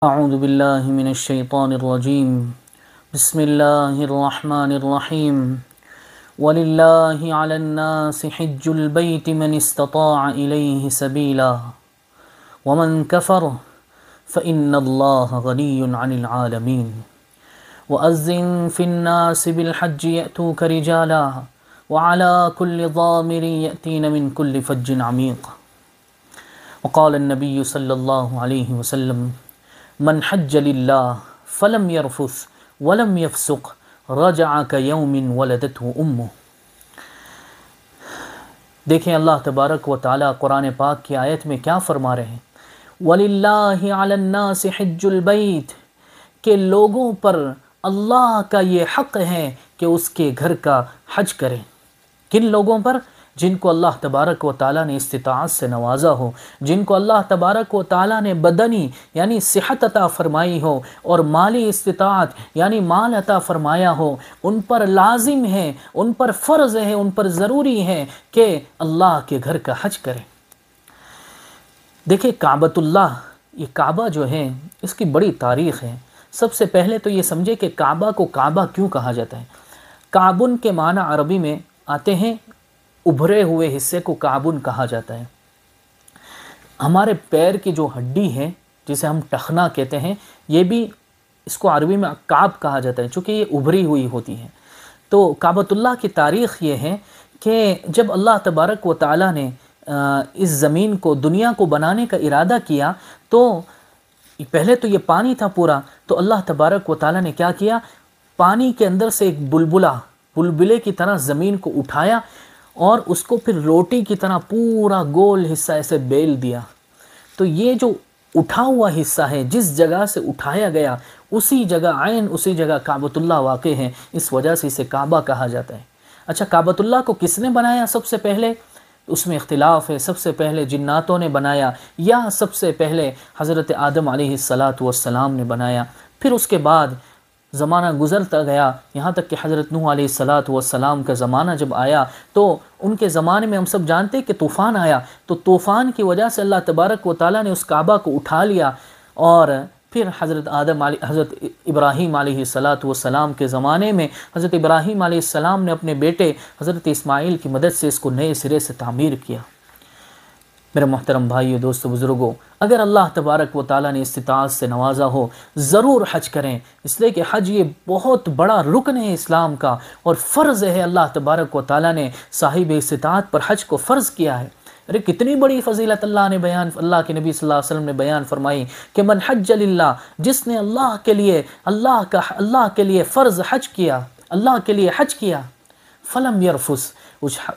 اعوذ باللہ من الشیطان الرجیم بسم اللہ الرحمن الرحیم وللہ علی الناس حج البیت من استطاع الیہ سبیلا ومن کفر فإن اللہ غنی عن العالمین وأذن فی الناس بالحج یأتوک رجالا وعلى كل ضامر یأتین من كل فج عمیق وقال النبی صلی اللہ علیہ وسلم من حج للہ فلم یرفث ولم یفسق رجع کیوم ولدته امه۔ دیکھیں اللہ تبارک و تعالی قرآن پاک کی آیت میں کیا فرما رہے ہیں، وَلِلَّهِ عَلَى النَّاسِ حِجُّ الْبَيْتِ، کہ لوگوں پر اللہ کا یہ حق ہے کہ اس کے گھر کا حج کریں۔ کن لوگوں پر؟ جن کو اللہ تبارک و تعالیٰ نے استطاعت سے نوازا ہو، جن کو اللہ تبارک و تعالیٰ نے بدنی یعنی صحت عطا فرمائی ہو اور مالی استطاعت یعنی مال عطا فرمایا ہو، ان پر لازم ہے، ان پر فرض ہے، ان پر ضروری ہے کہ اللہ کے گھر کا حج کریں۔ دیکھیں کعبۃ اللہ، یہ کعبہ جو ہے اس کی بڑی تاریخ ہے۔ سب سے پہلے تو یہ سمجھے کہ کعبہ کو کعبہ کیوں کہا جاتا ہے۔ کعبن کے معنی عربی میں آتے ہیں، ابھرے ہوئے حصے کو کعبن کہا جاتا ہے۔ ہمارے پیر کی جو ہڈی ہے جسے ہم ٹخنا کہتے ہیں، یہ بھی اس کو عربی میں کعب کہا جاتا ہے چونکہ یہ ابھری ہوئی ہوتی ہے۔ تو کعبۃ اللہ کی تاریخ یہ ہے کہ جب اللہ تبارک و تعالیٰ نے اس زمین کو، دنیا کو بنانے کا ارادہ کیا تو پہلے تو یہ پانی تھا پورا، تو اللہ تبارک و تعالیٰ نے کیا کیا، پانی کے اندر سے ایک بلبلے کی طرح زمین کو اٹھایا اور اس کو پھر روٹی کی طرح پورا گول حصہ ایسے بیل دیا۔ تو یہ جو اٹھا ہوا حصہ ہے، جس جگہ سے اٹھایا گیا اسی جگہ، عین اسی جگہ کعبۃ اللہ واقع ہے، اس وجہ سے اسے کعبہ کہا جاتا ہے۔ اچھا، کعبۃ اللہ کو کس نے بنایا سب سے پہلے؟ اس میں اختلاف ہے، سب سے پہلے جناتوں نے بنایا یا سب سے پہلے حضرت آدم علیہ السلام نے بنایا۔ پھر اس کے بعد زمانہ گزرتا گیا، یہاں تک کہ حضرت نوح علیہ السلام کا زمانہ جب آیا تو ان کے زمانے میں ہم سب جانتے کہ طوفان آیا، تو طوفان کی وجہ سے اللہ تبارک و تعالیٰ نے اس کعبہ کو اٹھا لیا، اور پھر حضرت ابراہیم علیہ السلام کے زمانے میں حضرت ابراہیم علیہ السلام نے اپنے بیٹے حضرت اسماعیل کی مدد سے اس کو نئے سرے سے تعمیر کیا۔ میرے محترم بھائیو، دوستو، بزرگوں، اگر اللہ تبارک و تعالیٰ نے استطاعت سے نوازا ہو، ضرور حج کریں، اس لیے کہ حج یہ بہت بڑا رکن ہے اسلام کا اور فرض ہے۔ اللہ تبارک و تعالیٰ نے صاحب استطاعت پر حج کو فرض کیا ہے۔ ارے کتنی بڑی فضیلت اللہ کے نبی صلی اللہ علیہ وسلم نے بیان فرمائی کہ من حج للہ، جس نے اللہ کے لیے فرض حج کیا، اللہ کے لیے حج کیا، فلم یرفث،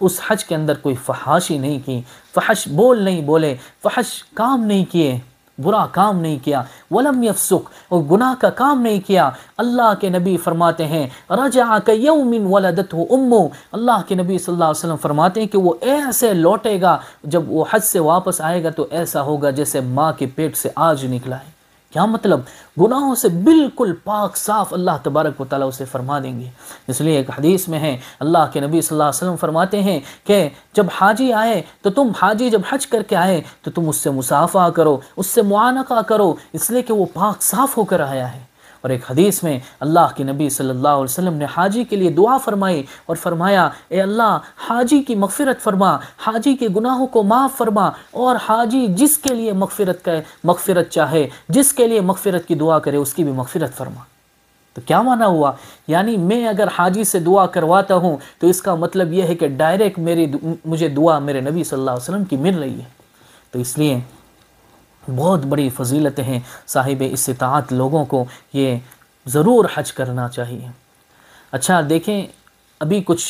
اس حج کے اندر کوئی فحاشی نہیں کی، فحش بول نہیں بولے، فحش کام نہیں کیے، برا کام نہیں کیا، ولم یفسق، اور گناہ کا کام نہیں کیا۔ اللہ کے نبی فرماتے ہیں رجع کیوم ولدته امه، اللہ کے نبی صلی اللہ علیہ وسلم فرماتے ہیں کہ وہ ایسے لوٹے گا، جب وہ حج سے واپس آئے گا تو ایسا ہوگا جیسے ماں کے پیٹ سے آج نکلا ہے۔ کیا مطلب؟ گناہوں سے بالکل پاک صاف اللہ تبارک و تعالیٰ اسے فرما دیں گے۔ اس لیے ایک حدیث میں ہے، اللہ کے نبی صلی اللہ علیہ وسلم فرماتے ہیں کہ جب حاجی آئے تو تم، حاجی جب حج کر کے آئے تو تم اس سے مصافحہ کرو، اس سے معانقہ کرو، اس لیے کہ وہ پاک صاف ہو کر آیا ہے۔ اور ایک حدیث میں اللہ کے نبی صلی اللہ علیہ وسلم نے حاجی کے لیے دعا فرمائی اور فرمایا، اے اللہ حاجی کی مغفرت فرما، حاجی کے گناہوں کو معاف فرما، اور حاجی جس کے لیے مغفرت چاہے، جس کے لیے مغفرت کی دعا کرے، اس کی بھی مغفرت فرما۔ تو کیا معنی ہوا؟ یعنی میں اگر حاجی سے دعا کرواتا ہوں تو اس کا مطلب یہ ہے کہ ڈائریکٹ مجھے دعا میرے نبی صلی اللہ علیہ وسلم کی مل رہی ہے۔ تو اس لیے بہت بڑی فضیلت ہیں، صاحب استطاعت لوگوں کو یہ ضرور حج کرنا چاہیے۔ اچھا دیکھیں، ابھی کچھ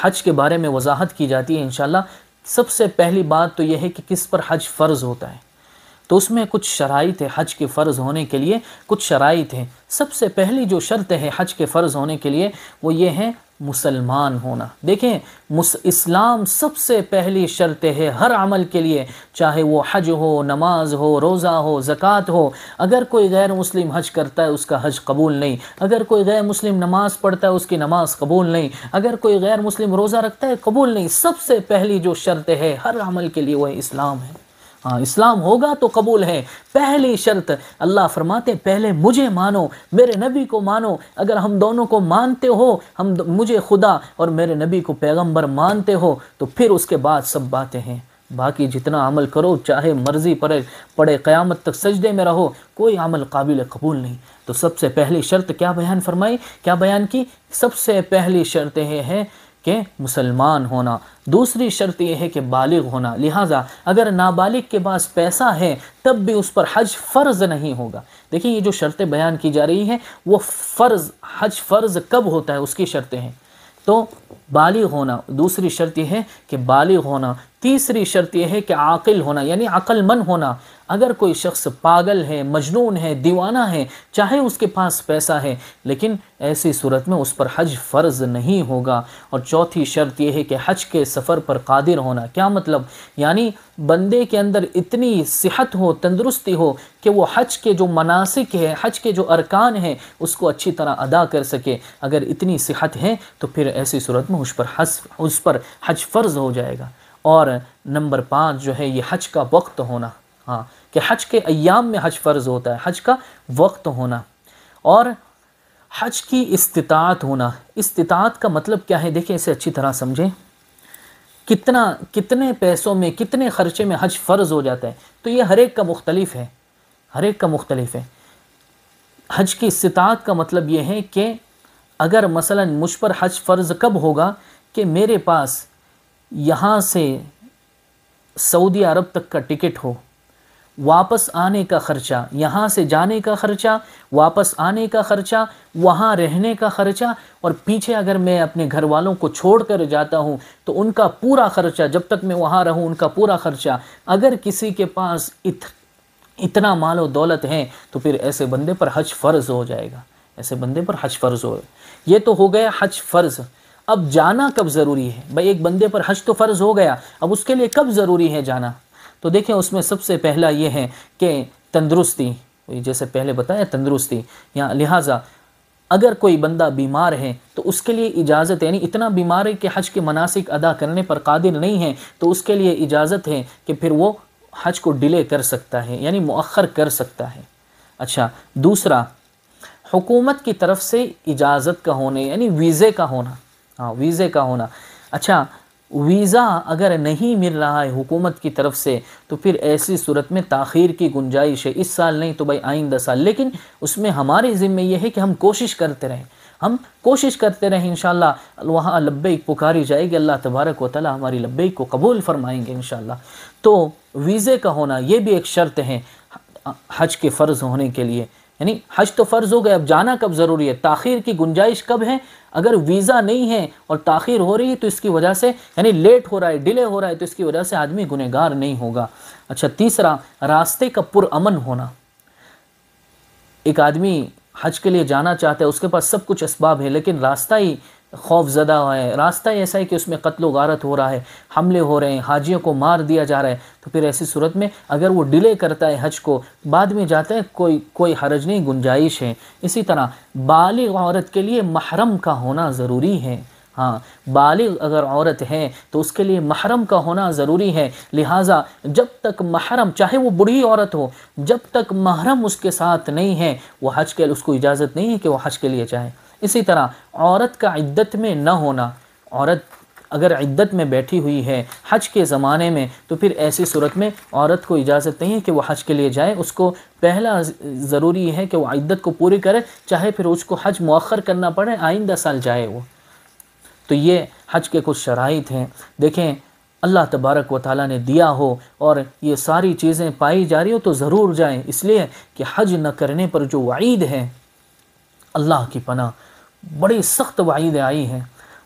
حج کے بارے میں وضاحت کی جاتی ہے انشاءاللہ۔ سب سے پہلی بات تو یہ ہے کہ کس پر حج فرض ہوتا ہے، تو اس میں کچھ شرائط ہے۔ حج کے فرض ہونے کے لیے کچھ شرائط ہیں۔ سب سے پہلی جو شرط ہے حج کے فرض ہونے کے لیے وہ یہ ہے مسلمان ہونا۔ دیکھیں، اسلام سب سے پہلی شرط ہے ہر عمل کے لیے، چاہے وہ حج ہو، نماز ہو، روزہ ہو، زکوٰۃ ہو۔ اگر کوئی غیر مسلم حج کرتا ہے اس کا حج قبول نہیں، اگر کوئی غیر مسلم نماز پڑھتا ہے اس کی نماز قبول نہیں، اگر کوئی غیر مسلم روزہ رکھتا ہے قبول نہیں۔ سب سے پہلی جو شرط ہے ہر عمل کے لیے وہ اسلام ہے۔ ہاں اسلام ہوگا تو قبول ہے. پہلی شرط اللہ فرماتے پہلے مجھے مانو، میرے نبی کو مانو. اگر ہم دونوں کو مانتے ہو، مجھے خدا اور میرے نبی کو پیغمبر مانتے ہو، تو پھر اس کے بعد سب باتیں ہیں. باقی جتنا عمل کرو چاہے مرضی پڑے قیامت تک سجدے میں رہو، کوئی عمل قابل قبول نہیں. تو سب سے پہلی شرط کیا بیان فرمائی، کیا بیان کی؟ سب سے پہلی شرط یہ ہے کہ مسلمان ہونا. دوسری شرط یہ ہے کہ بالغ ہونا. لہٰذا اگر نابالغ کے پاس پیسہ ہے تب بھی اس پر حج فرض نہیں ہوگا. دیکھیں یہ جو شرطیں بیان کی جا رہی ہیں وہ حج فرض کب ہوتا ہے اس کی شرطیں ہیں. تو بالغ ہونا، دوسری شرط یہ ہے کہ بالغ ہونا. تیسری شرط یہ ہے کہ عاقل ہونا، یعنی عقل مند ہونا. اگر کوئی شخص پاگل ہے، مجنون ہے، دیوانہ ہے، چاہے اس کے پاس پیسہ ہے، لیکن ایسی صورت میں اس پر حج فرض نہیں ہوگا. اور چوتھی شرط یہ ہے کہ حج کے سفر پر قادر ہونا. کیا مطلب؟ یعنی بندے کے اندر اتنی صحت ہو، تندرستی ہو کہ وہ حج کے جو مناسک ہے، حج کے جو ارکان ہیں اس کو اچھی طرح ادا کر سکے. اگر اتنی صحت ہے تو پھر ایسی صورت میں اس پر حج فرض ہو جائے گا. اور نمبر 5 جو ہے یہ حج کا وقت ہونا. ہاں کہ حج کے ایام میں حج فرض ہوتا ہے، حج کا وقت ہونا. اور حج کی استطاعت ہونا. استطاعت کا مطلب کیا ہے؟ دیکھیں اسے اچھی طرح سمجھیں. کتنے پیسوں میں، کتنے خرچے میں حج فرض ہو جاتا ہے؟ تو یہ ہر ایک کا مختلف ہے، ہر ایک کا مختلف ہے. حج کی استطاعت کا مطلب یہ ہے کہ اگر مثلا مجھ پر حج فرض کب ہوگا کہ میرے پاس یہاں سے سعودی عرب تک کا ٹکٹ ہو، واپس آنے کا خرچہ، یہاں سے جانے کا خرچہ، واپس آنے کا خرچہ، وہاں رہنے کا خرچہ، اور پیچھے اگر میں اپنے گھر والوں کو چھوڑ کر جاتا ہوں تو ان کا پورا خرچہ، جب تک میں وہاں رہوں ان کا پورا خرچہ. اگر کسی کے پاس اتنا مال و دولت ہے تو پھر ایسے بندے پر حج فرض ہو جائے گا. ایسے بندے پر حج فرض ہو. یہ تو ہو گیا حج فرض. اب جانا کب ضروری ہے؟ بھائی ایک بندے پر حج تو فرض ہو گیا، اب اس کے لیے کب ضروری ہے جانا؟ تو دیکھیں اس میں سب سے پہلا یہ ہے کہ تندرستی، جیسے پہلے بتایا تندرستی. لہٰذا اگر کوئی بندہ بیمار ہے تو اس کے لیے اجازت، یعنی اتنا بیمار ہے کہ حج کے مناسک ادا کرنے پر قادر نہیں ہے، تو اس کے لیے اجازت ہے کہ پھر وہ حج کو ڈیلے کر سکتا ہے، یعنی مؤخر کر سکتا ہے. اچھا دوسرا، حکومت کی طرف سے اجازت کا ہونے، یعنی ویزے کا ہونا. ہاں ویزے کا ہونا. اچھا ویزا اگر نہیں مل رہا ہے حکومت کی طرف سے تو پھر ایسی صورت میں تاخیر کی گنجائش ہے. اس سال نہیں تو بھائی آئندہ سال. لیکن اس میں ہمارے ذمہ یہ ہے کہ ہم کوشش کرتے رہیں، ہم کوشش کرتے رہیں. انشاءاللہ وہاں لبیک پکاری جائے گی، اللہ تبارک و تعالی ہماری لبیک کو قبول فرمائیں گے انشاءاللہ. تو ویزے کا ہونا یہ بھی ایک شرط ہے حج کے فرض ہونے کے لیے. یعنی حج تو فرض ہو گیا، اب جانا کب ضروری ہے؟ تاخیر کی گنجائش کب ہے؟ اگر ویزا نہیں ہے اور تاخیر ہو رہی ہے تو اس کی وجہ سے، یعنی لیٹ ہو رہا ہے، ڈیلے ہو رہا ہے، تو اس کی وجہ سے آدمی گنہگار نہیں ہوگا. اچھا تیسرا، راستے کا پرامن ہونا. ایک آدمی حج کے لیے جانا چاہتا ہے، اس کے پاس سب کچھ اسباب ہے، لیکن راستہ ہی خوف زدہ ہے، راستہ ایسا ہے کہ اس میں قتل و غارت ہو رہا ہے، حملے ہو رہے ہیں، حاجیوں کو مار دیا جا رہا ہے. تو پھر ایسی صورت میں اگر وہ ڈیلے کرتا ہے حج کو، بعد میں جاتا ہے، کوئی حرج نہیں، گنجائش ہے. اسی طرح بالغ عورت کے لیے محرم کا ہونا ضروری ہے. ہاں بالغ اگر عورت ہے تو اس کے لیے محرم کا ہونا ضروری ہے. لہٰذا جب تک محرم، چاہے وہ بوڑھی عورت ہو، جب تک محرم اس کے ساتھ نہیں ہے وہ حج کے، اس کو اجازت نہیں ہے کہ وہ حج کے لیے جائے. اسی طرح عورت کا عدت میں نہ ہونا. عورت اگر عدت میں بیٹھی ہوئی ہے حج کے زمانے میں تو پھر ایسی صورت میں عورت کو اجازت نہیں ہے کہ وہ حج کے لیے جائے. اس کو پہلا ضروری ہے کہ وہ عدت کو پوری کرے، چاہے پھر اس کو حج مؤخر کرنا پڑے، آئندہ سال جائے وہ. تو یہ حج کے کچھ شرائط ہیں. دیکھیں اللہ تبارک و تعالیٰ نے دیا ہو اور یہ ساری چیزیں پائی جا رہی ہو تو ضرور جائیں، اس لیے کہ حج نہ کرنے پر جو وعید ہے، اللہ کی پناہ بڑی سخت وعیدیں آئی ہیں.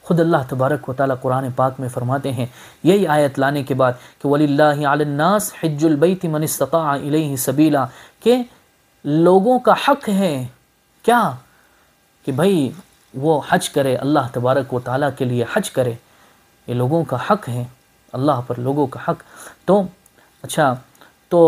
خود اللہ تبارک و تعالیٰ قرآن پاک میں فرماتے ہیں یہی آیت لانے کے بعد کہ وَلِلَّهِ عَلَى النَّاسِ حِجُّ الْبَيْتِ مَنِ اسْتَطَاعَ إِلَيْهِ سَبِيلًا، کہ لوگوں کا حق ہے کیا کہ بھئی وہ حج کرے، اللہ تبارک و تعالیٰ کے لیے حج کرے. یہ لوگوں کا حق ہے، اللہ پر لوگوں کا حق. تو اچھا تو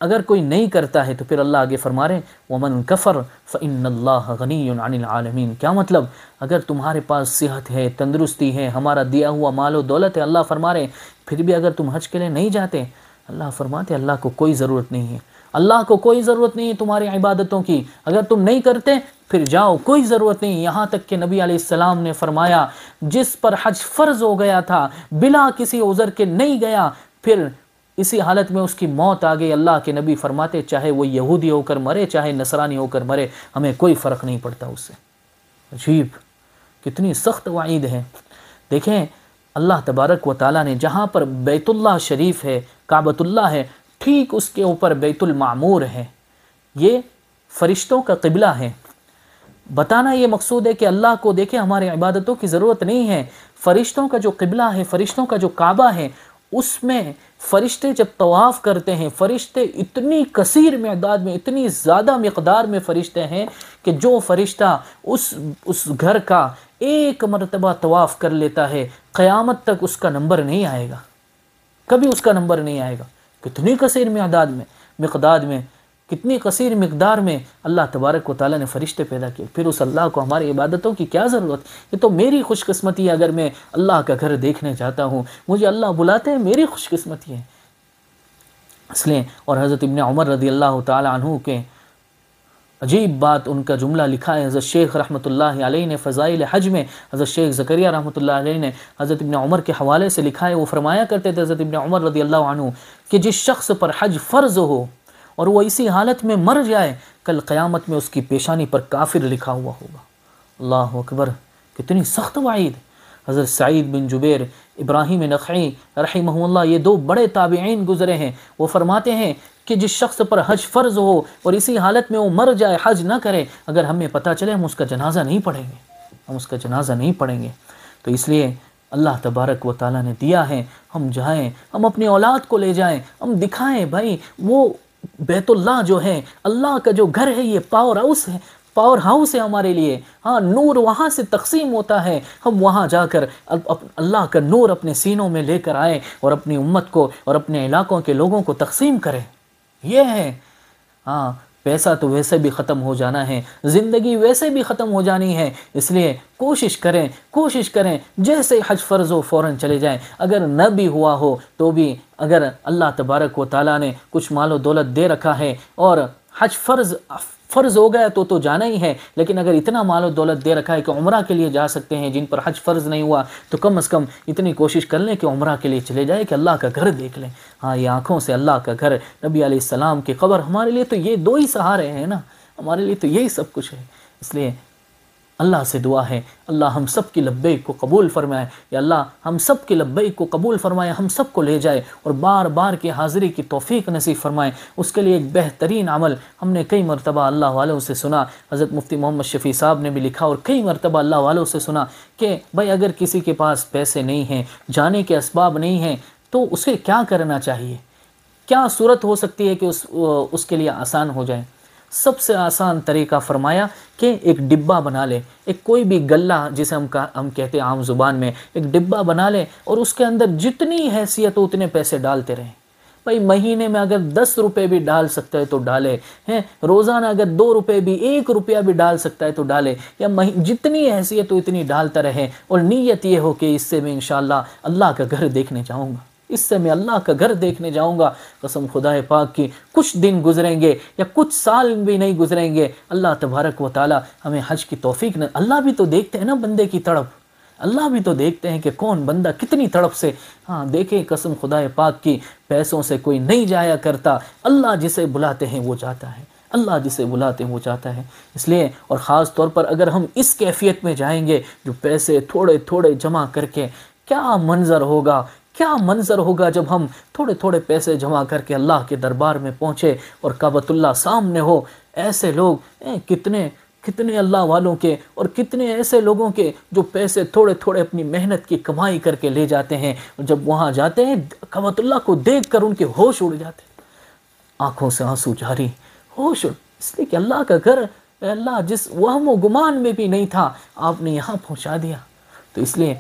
اگر کوئی نہیں کرتا ہے تو پھر اللہ آگے فرما رہے وَمَنْ كَفَرْ فَإِنَّ اللَّهَ غَنِيٌّ عَنِ الْعَالَمِينَ. کیا مطلب؟ اگر تمہارے پاس صحت ہے، تندرستی ہے، ہمارا دیا ہوا مال و دولت ہے، اللہ فرما رہے پھر بھی اگر تم حج کے لیے نہیں جاتے اللہ فرماتے اللہ کو کوئی ضرورت نہیں ہے، اللہ کو کوئی ضرورت نہیں ہے تمہاری عبادتوں کی، اگر تم نہیں کرتے پھر جاؤ، کوئی ضرورت نہیں۔ یہاں تک کہ نبی علیہ السلام نے فرمایا جس پر حج فرض ہو گیا تھا بلا کسی عذر کے نہیں گیا، پھر اسی حالت میں اس کی موت آ گئی، اللہ کے نبی فرماتے چاہے وہ یہودی ہو کر مرے چاہے نصرانی ہو کر مرے، ہمیں کوئی فرق نہیں پڑتا اس سے۔ عجیب، کتنی سخت وعید ہے۔ دیکھیں اللہ تبارک و تعالیٰ نے جہاں پر بیت اللہ شریف ہے، کعبۃ اللہ ہے، ٹھیک اس کے اوپر بیت المعمور ہے، یہ فرشتوں کا قبلہ ہے۔ بتانا یہ مقصود ہے کہ اللہ کو دیکھیں ہمارے عبادتوں کی ضرورت نہیں ہے، فرشتوں کا جو قبلہ ہے، فرشتوں کا جو کعبہ ہے، اس میں فرشتے جب طواف کرتے ہیں، فرشتے اتنی کثیر مقدار میں، اتنی زیادہ مقدار میں فرشتے ہیں کہ جو فرشتہ اس گھر کا ایک مرتبہ طواف کر لیتا ہے قیامت تک اس کا نمبر نہیں آئے گا، کبھی اس کا نمبر نہیں آئے گا۔ کتنی کثیر مقدار میں کتنی کثیر مقدار میں اللہ تبارک و تعالیٰ نے فرشتے پیدا کیے، پھر اس اللہ کو ہماری عبادتوں کی کیا ضرورت؟ یہ تو میری خوش قسمتی ہے اگر میں اللہ کا گھر دیکھنے جاتا ہوں، مجھے اللہ بلاتے ہیں، میری خوش قسمتی ہے اس لیے۔ اور حضرت ابن عمر رضی اللہ تعالیٰ عنہ کے عجیب بات، ان کا جملہ لکھا ہے حضرت شیخ رحمۃ اللہ علیہ نے فضائل حج میں، حضرت شیخ زکریا رحمۃ اللہ علیہ نے حضرت ابن عمر کے حوالے سے لکھا ہے، وہ فرمایا کرتے تھے حضرت ابن عمر رضی اللہ عنہ کہ جس شخص پر حج فرض ہو اور وہ اسی حالت میں مر جائے، کل قیامت میں اس کی پیشانی پر کافر لکھا ہوا ہوگا۔ اللہ اکبر، کتنی سخت وعید۔ حضرت سعید بن جبیر، ابراہیم نخعی رحمہ اللہ، یہ دو بڑے تابعین گزرے ہیں، وہ فرماتے ہیں کہ جس شخص پر حج فرض ہو اور اسی حالت میں وہ مر جائے، حج نہ کرے، اگر ہمیں پتہ چلے ہم اس کا جنازہ نہیں پڑھیں گے، تو اس لیے اللہ تبارک و تعالیٰ نے دیا ہے، ہم جائیں، ہم اپنی اولاد کو لے جائیں، ہم دکھائیں بھائی وہ بیت اللہ جو ہے، اللہ کا جو گھر ہے، یہ پاور ہاؤس ہے ہمارے لیے، ہاں نور وہاں سے تقسیم ہوتا ہے، ہم وہاں جا کر اللہ کا نور اپنے سینوں میں لے کر آئیں اور اپنی امت کو اور اپنے علاقوں کے لوگوں کو تقسیم کریں، یہ ہے۔ ہاں پیسہ تو ویسے بھی ختم ہو جانا ہے، زندگی ویسے بھی ختم ہو جانی ہے، اس لیے کوشش کریں جیسے حج فرض ہو فوراً چلے جائیں، اگر نہ بھی ہوا ہو تو بھی اگر اللہ تبارک و تعالیٰ نے کچھ مال و دولت دے رکھا ہے اور حج فرض ہو گیا تو جانا ہی ہے، لیکن اگر اتنا مال و دولت دے رکھا ہے کہ عمرہ کے لیے جا سکتے ہیں، جن پر حج فرض نہیں ہوا، تو کم از کم اتنی کوشش کر لیں کہ عمرہ کے لیے چلے جائیں کہ اللہ کا گھر دیکھ لیں۔ ہاں یہ آنکھوں سے اللہ کا گھر، نبی علیہ السلام کی قبر، ہمارے لیے تو یہ دو ہی سہارے ہیں نا، ہمارے لیے تو یہی سب کچھ ہے۔ اس لیے اللہ سے دعا ہے اللہ ہم سب کی لبیک کو قبول فرمائے، یا اللہ ہم سب کی لبیک کو قبول فرمائے، ہم سب کو لے جائے اور بار بار کی حاضری کی توفیق نصیب فرمائے۔ اس کے لیے ایک بہترین عمل ہم نے کئی مرتبہ اللہ والوں سے سنا، حضرت مفتی محمد شفیع صاحب نے بھی لکھا اور کئی مرتبہ اللہ والوں سے سنا کہ بھائی اگر کسی کے پاس پیسے نہیں ہیں، جانے کے اسباب نہیں ہیں، تو اسے کیا کرنا چاہیے، کیا صورت ہو سکتی ہے کہ اس کے لیے آسان ہو جائے؟ سب سے آسان طریقہ فرمایا کہ ایک ڈبہ بنا لے، ایک کوئی بھی غلہ جسے ہم کہتے ہیں عام زبان میں، ایک ڈبہ بنا لے اور اس کے اندر جتنی حیثیت ہو اتنے پیسے ڈالتے رہیں۔ بھائی مہینے میں اگر 10 روپے بھی ڈال سکتا ہے تو ڈالے، روزانہ اگر 2 روپے بھی، 1 روپیہ بھی ڈال سکتا ہے تو ڈالے، یا جتنی حیثیت ہو اتنی ڈالتا رہے، اور نیت یہ ہو کہ اس سے میں انشاءاللہ اللہ کا گھر دیکھنے جاؤں گا، اس سے میں اللہ کا گھر دیکھنے جاؤں گا۔ قسم خدا پاک کی کچھ دن گزریں گے یا کچھ سال بھی نہیں گزریں گے، اللہ تبارک و تعالی ہمیں حج کی توفیق نہ، اللہ بھی تو دیکھتے ہیں نا بندے کی تڑپ، اللہ بھی تو دیکھتے ہیں کہ کون بندہ کتنی تڑپ سے، ہاں دیکھیں قسم خدا پاک کی، پیسوں سے کوئی نہیں جایا کرتا، اللہ جسے بلاتے ہیں وہ جاتا ہے، اللہ جسے بلاتے ہیں وہ چاہتا ہے۔ اس لیے اور خاص طور پر اگر ہم اس کیفیت میں جائیں گے جو پیسے تھوڑے تھوڑے جمع کر کے، کیا منظر ہوگا جب ہم تھوڑے تھوڑے پیسے جمع کر کے اللہ کے دربار میں پہنچے اور کعبۃ اللہ سامنے ہو۔ ایسے لوگ کتنے اللہ والوں کے اور کتنے ایسے لوگوں کے جو پیسے تھوڑے تھوڑے اپنی محنت کی کمائی کر کے لے جاتے ہیں، اور جب وہاں جاتے ہیں کعبۃ اللہ کو دیکھ کر ان کے ہوش اڑ جاتے ہیں، آنکھوں سے آنسو جاری، ہوش اس لیے کہ اللہ کا گھر، اللہ جس وہم و گمان میں بھی نہیں تھا آپ نے یہاں پہنچا دیا۔ تو اس لیے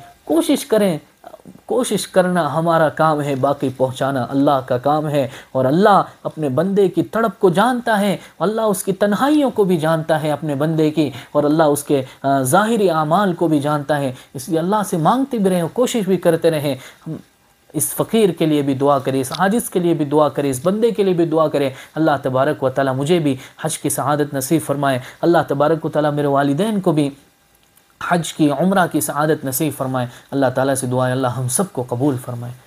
کوشش کرنا ہمارا کام ہے، باقی پہنچانا اللہ کا کام ہے، اور اللہ اپنے بندے کی تڑپ کو جانتا ہے، اللہ اس کی تنہائیوں کو بھی جانتا ہے اپنے بندے کی، اور اللہ اس کے ظاہری اعمال کو بھی جانتا ہے۔ اس لیے اللہ سے مانگتے بھی رہیں، کوشش بھی کرتے رہیں۔ اس فقیر کے لیے بھی دعا کرے، اس عاجز کے لیے بھی دعا کرے، اس بندے کے لیے بھی دعا کرے۔ اللہ تبارک و تعالی مجھے بھی حج کی سعادت نصیب فرمائے، اللہ تبارک و تعالی میرے والدین کو بھی حج کی عمرہ کی سعادت نصیب فرمائے۔ اللہ تعالیٰ سے دعا ہے اللہ ہم سب کو قبول فرمائے۔